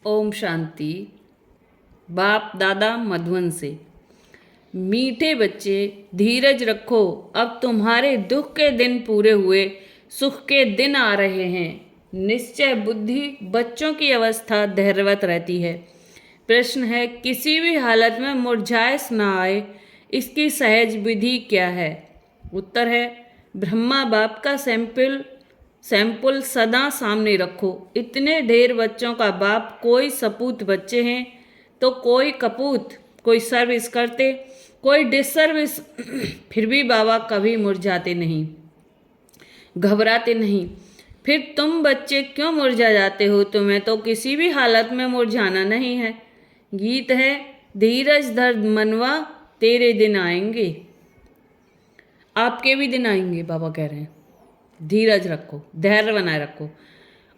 ओम शांति। बाप दादा मधुवन से। मीठे बच्चे, धीरज रखो। अब तुम्हारे दुख के दिन पूरे हुए, सुख के दिन आ रहे हैं। निश्चय बुद्धि बच्चों की अवस्था धैर्यवत रहती है। प्रश्न है, किसी भी हालत में मुरझाइश न आए, इसकी सहज विधि क्या है? उत्तर है, ब्रह्मा बाप का सैंपल सदा सामने रखो। इतने ढेर बच्चों का बाप, कोई सपूत बच्चे हैं तो कोई कपूत, कोई सर्विस करते, कोई डिसर्विस। फिर भी बाबा कभी मुरझाते नहीं, घबराते नहीं। फिर तुम बच्चे क्यों मुरझा जाते हो? तुम्हें तो किसी भी हालत में मुरझाना नहीं है। गीत है, धीरज धर मनवा, तेरे दिन आएंगे। आपके भी दिन आएंगे, बाबा कह रहे हैं। धीरज रखो, धैर्य बनाए रखो।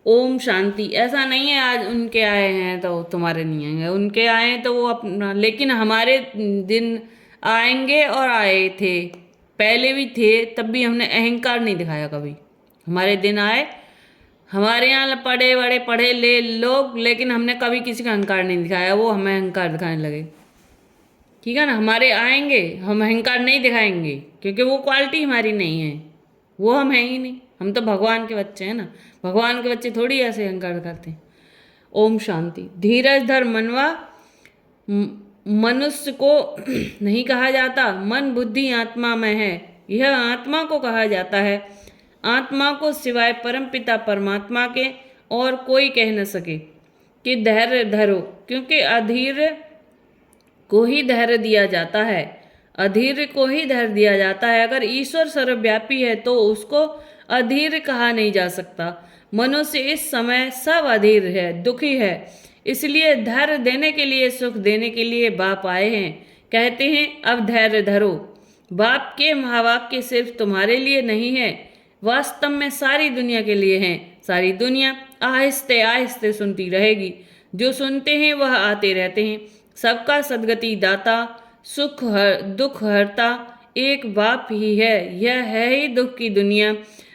ओम शांति। ऐसा नहीं है आज उनके आए हैं तो तुम्हारे नहीं आएंगे, उनके आए हैं तो वो अपना, लेकिन हमारे दिन आएंगे और आए थे, पहले भी थे, तब भी हमने अहंकार नहीं दिखाया कभी। हमारे दिन आए, हमारे यहाँ पढ़े बड़े पढ़े ले लोग, लेकिन हमने कभी किसी का अहंकार नहीं दिखाया, वो हमें अहंकार दिखाने लगे। ठीक है ना, हमारे आएंगे, हम अहंकार नहीं दिखाएंगे, क्योंकि वो क्वालिटी हमारी नहीं है, वो हम हैं ही नहीं। हम तो भगवान के बच्चे हैं ना, भगवान के बच्चे थोड़ी ऐसे अहंकार करते हैं। ओम शांति। धीरज धर मनवा, मनुष्य को नहीं कहा जाता, मन बुद्धि आत्मा में है, यह आत्मा को कहा जाता है। आत्मा को सिवाय परमपिता परमात्मा के और कोई कह न सके कि धैर्य धरो, क्योंकि अधीर को ही धैर्य दिया जाता है, अधीर को ही धैर्य दिया जाता है। अगर ईश्वर सर्वव्यापी है तो उसको अधीर कहा नहीं जा सकता। मनुष्य इस समय सब अधीर है, दुखी है, इसलिए धैर्य देने के लिए, सुख देने के लिए बाप आए हैं। कहते हैं, अब धैर्य धरो। बाप के महावाक्य सिर्फ तुम्हारे लिए नहीं है, वास्तव में सारी दुनिया के लिए हैं। सारी दुनिया आहिस्ते आहिस्ते सुनती रहेगी, जो सुनते हैं वह आते रहते हैं। सबका सद्गति दाता, दुख हरता एक बाप ही है। यह है ही दुख की दुनिया।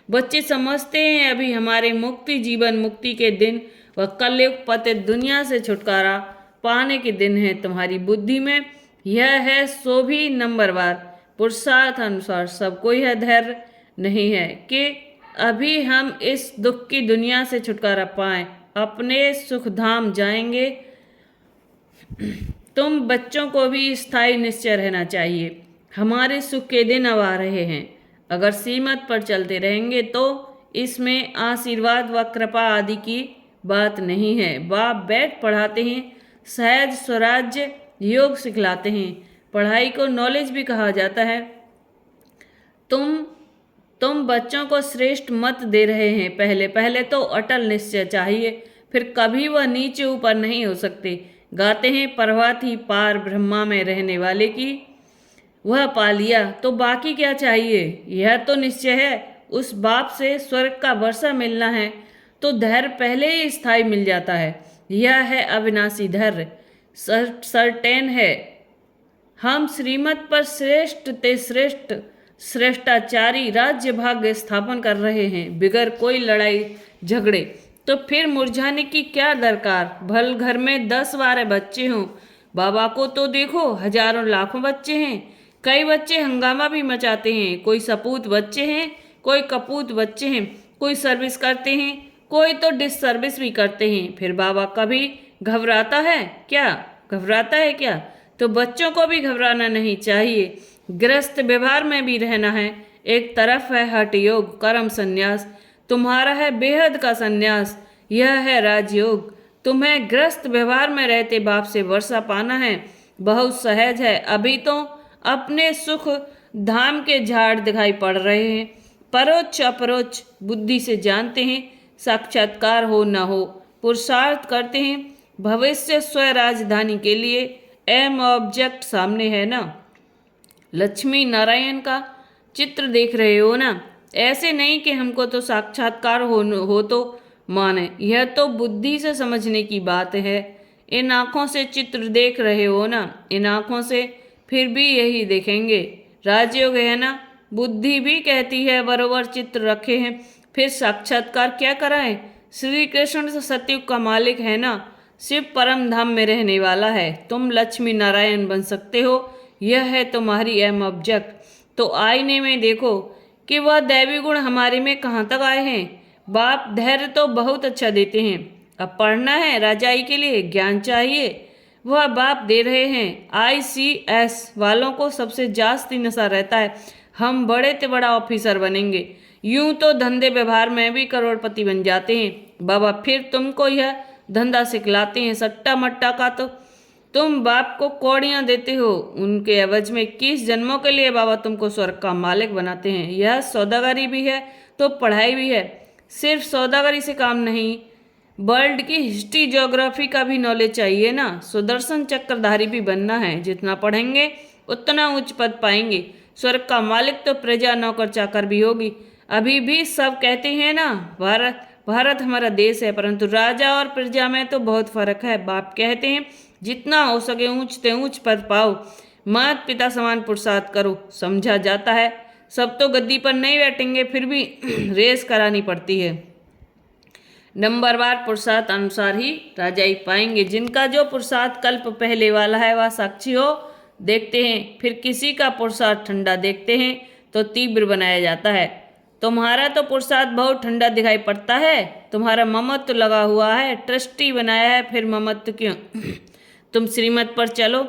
बच्चे समझते हैं अभी हमारे मुक्ति, जीवन मुक्ति के दिन व कलयुग पतित दुनिया से छुटकारा पाने के दिन है। तुम्हारी बुद्धि में यह है, सो भी नंबरवार पुरुषार्थ अनुसार सबको यह धैर्य नहीं है कि अभी हम इस दुख की दुनिया से छुटकारा पाएं, अपने सुख धाम जाएंगे। तुम बच्चों को भी स्थायी निश्चय रहना चाहिए। हमारे सुख के दिन अब आ रहे हैं। अगर सीमत पर चलते रहेंगे तो इसमें आशीर्वाद व कृपा आदि की बात नहीं है। बाप बैठ पढ़ाते हैं, सहज स्वराज्य योग सिखलाते हैं। पढ़ाई को नॉलेज भी कहा जाता है। तुम बच्चों को श्रेष्ठ मत दे रहे हैं। पहले पहले तो अटल निश्चय चाहिए, फिर कभी वह नीचे ऊपर नहीं हो सकते। गाते हैं, परवाह थी पार ब्रह्मा में रहने वाले की, वह पा लिया तो बाकी क्या चाहिए। यह तो निश्चय है, उस बाप से स्वर्ग का वर्षा मिलना है तो धैर्य पहले ही स्थायी मिल जाता है। यह है अविनाशी धैर्य, सर्टेन है। हम श्रीमत पर श्रेष्ठ ते श्रेष्ठ श्रेष्ठाचारी राज्य भाग्य स्थापन कर रहे हैं, बिगर कोई लड़ाई झगड़े। तो फिर मुरझाने की क्या दरकार? भल घर में 10-12 बच्चे हों, बाबा को तो देखो, हजारों लाखों बच्चे हैं। कई बच्चे हंगामा भी मचाते हैं, कोई सपूत बच्चे हैं, कोई कपूत बच्चे हैं, कोई सर्विस करते हैं, कोई तो डिसर्विस भी करते हैं। फिर बाबा कभी घबराता है क्या? घबराता है क्या? तो बच्चों को भी घबराना नहीं चाहिए। गृहस्थ व्यवहार में भी रहना है। एक तरफ है हठ योग, कर्म संन्यास, तुम्हारा है बेहद का संन्यास, यह है राजयोग। तुम्हें गृहस्थ व्यवहार में रहते बाप से वर्षा पाना है, बहुत सहज है। अभी तो अपने सुख धाम के झाड़ दिखाई पड़ रहे हैं, परोक्ष अपरोक्ष बुद्धि से जानते हैं, साक्षात्कार हो न हो पुरुषार्थ करते हैं। भविष्य स्व राजधानी के लिए एम ऑब्जेक्ट सामने है ना। लक्ष्मी नारायण का चित्र देख रहे हो ना। ऐसे नहीं कि हमको तो साक्षात्कार हो तो माने, यह तो बुद्धि से समझने की बात है। इन आँखों से चित्र देख रहे हो ना, इन आँखों से फिर भी यही देखेंगे। राजयोग है ना, बुद्धि भी कहती है बरोबर चित्र रखे हैं, फिर साक्षात्कार क्या कराएं? श्री कृष्ण सतयुग का मालिक है ना, शिव परम धाम में रहने वाला है। तुम लक्ष्मी नारायण बन सकते हो, यह है तुम्हारी एम ऑब्जेक्ट। तो आईने में देखो कि वह दैवी गुण हमारे में कहाँ तक आए हैं। बाप धैर्य तो बहुत अच्छा देते हैं। अब पढ़ना है, राजाई के लिए ज्ञान चाहिए, वह बाप दे रहे हैं। ICS वालों को सबसे जास्ती नशा रहता है, हम बड़े से बड़ा ऑफिसर बनेंगे, यूं तो धंधे व्यवहार में भी करोड़पति बन जाते हैं। बाबा फिर तुमको यह धंधा सिखलाते हैं सट्टा मट्टा का, तो तुम बाप को कौड़ियाँ देते हो, उनके एवज में 21 जन्मों के लिए बाबा तुमको स्वर्ग का मालिक बनाते हैं। यह सौदागरी भी है तो पढ़ाई भी है। सिर्फ सौदागरी से काम नहीं, वर्ल्ड की हिस्ट्री ज्योग्राफी का भी नॉलेज चाहिए ना। सुदर्शन चक्रधारी भी बनना है, जितना पढ़ेंगे उतना उच्च पद पाएंगे। स्वर्ग का मालिक तो प्रजा नौकर चाकर भी होगी। अभी भी सब कहते हैं ना भारत हमारा देश है, परंतु राजा और प्रजा में तो बहुत फर्क है। बाप कहते हैं जितना हो सके ऊंच से ऊंच पद पाओ, माता पिता समान पुरुषार्थ करो। समझा जाता है सब तो गद्दी पर नहीं बैठेंगे, फिर भी रेस करानी पड़ती है। नंबरवार पुरुषार्थ अनुसार ही राजाई पाएंगे। जिनका जो पुरुषार्थ कल्प पहले वाला है वह साक्षी हो देखते हैं, फिर किसी का पुरुषार्थ ठंडा देखते हैं तो तीव्र बनाया जाता है। तुम्हारा तो पुरुषार्थ बहुत ठंडा दिखाई पड़ता है, तुम्हारा ममत्व लगा हुआ है, ट्रस्टी बनाया है, फिर ममत्व क्यों? तुम श्रीमत पर चलो।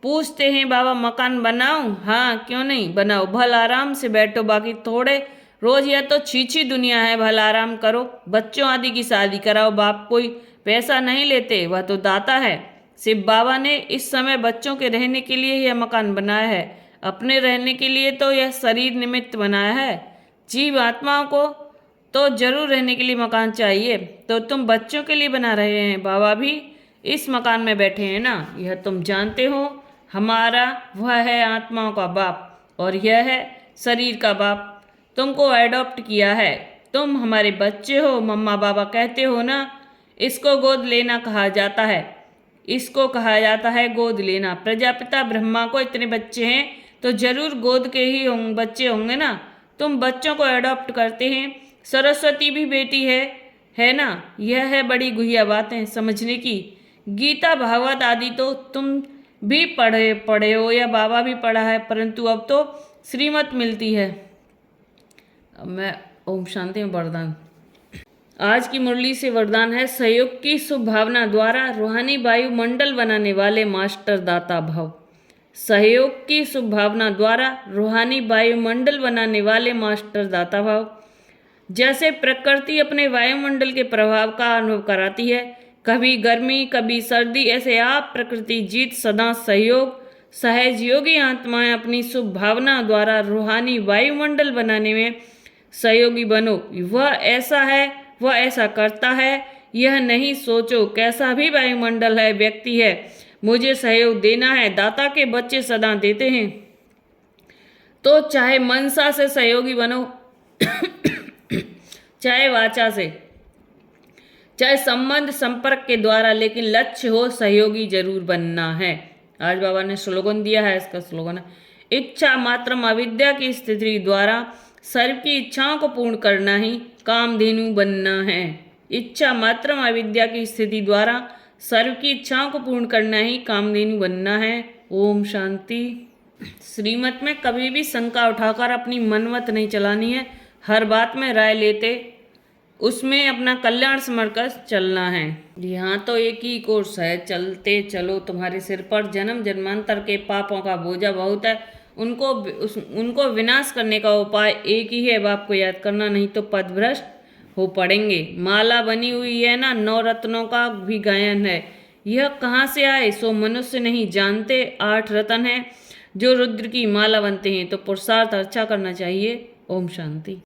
पूछते हैं बाबा मकान बनाऊं? हाँ क्यों नहीं, बनाओ, भल आराम से बैठो, बाकी थोड़े रोज यह तो छीछी दुनिया है, भल आराम करो, बच्चों आदि की शादी कराओ। बाप कोई पैसा नहीं लेते, वह तो दाता है। शिव बाबा ने इस समय बच्चों के रहने के लिए यह मकान बनाया है, अपने रहने के लिए तो यह शरीर निमित्त बनाया है। जीव आत्माओं को तो जरूर रहने के लिए मकान चाहिए, तो तुम बच्चों के लिए बना रहे हैं। बाबा भी इस मकान में बैठे हैं ना, यह तुम जानते हो। हमारा वह है आत्माओं का बाप और यह है शरीर का बाप। तुमको एडॉप्ट किया है, तुम हमारे बच्चे हो। मम्मा बाबा कहते हो ना, इसको गोद लेना कहा जाता है, इसको कहा जाता है गोद लेना। प्रजापिता ब्रह्मा को इतने बच्चे हैं तो जरूर गोद के ही बच्चे होंगे ना। तुम बच्चों को एडॉप्ट करते हैं। सरस्वती भी बेटी है ना। यह है बड़ी गुहिया बातें समझने की। गीता भागवत आदि तो तुम भी पढ़े हो या बाबा भी पढ़ा है, परंतु अब तो श्रीमत मिलती है। अब मैं ओम शांति में वरदान। आज की मुरली से वरदान है, सहयोग की शुभ भावना द्वारा रूहानी वायुमंडल बनाने वाले मास्टर दाता भव। सहयोग की शुभ भावना द्वारा रूहानी वायुमंडल बनाने वाले मास्टर दाता भव। जैसे प्रकृति अपने वायुमंडल के प्रभाव का अनुभव कराती है, कभी गर्मी कभी सर्दी, ऐसे आप प्रकृति जीत सदा सहयोगी आत्माएं अपनी शुभ भावना द्वारा रूहानी वायुमंडल बनाने में सहयोगी बनो। वह ऐसा है, वह ऐसा करता है, यह नहीं सोचो कैसा भी वायुमंडल है, व्यक्ति है, मुझे सहयोग देना है। दाता के बच्चे सदा देते हैं, तो चाहे मनसा से सहयोगी बनो चाहे वाचा से, चाहे संबंध संपर्क के द्वारा, लेकिन लक्ष्य हो सहयोगी जरूर बनना है। आज बाबा ने स्लोगन दिया है, इसका स्लोगन है, इच्छा मात्रम अविद्या की स्थिति द्वारा सर्व की इच्छाओं को पूर्ण करना ही कामधेनु बनना है। इच्छा मात्रम अविद्या की स्थिति द्वारा सर्व की इच्छाओं को पूर्ण करना ही कामधेनु बनना है। ओम शांति। श्रीमत में कभी भी शंका उठाकर अपनी मनमत नहीं चलानी है, हर बात में राय लेते उसमें अपना कल्याण समझकर चलना है। यहाँ तो एक ही कोर्स है, चलते चलो, तुम्हारे सिर पर जन्म जन्मांतर के पापों का बोझा बहुत है, उनको विनाश करने का उपाय एक ही है, बाप को याद करना, नहीं तो पदभ्रष्ट हो पड़ेंगे। माला बनी हुई है ना, 9 रत्नों का भी गायन है, यह कहाँ से आए सो मनुष्य नहीं जानते। 8 रत्न हैं जो रुद्र की माला बनते हैं, तो पुरुषार्थ अच्छा करना चाहिए। ओम शांति।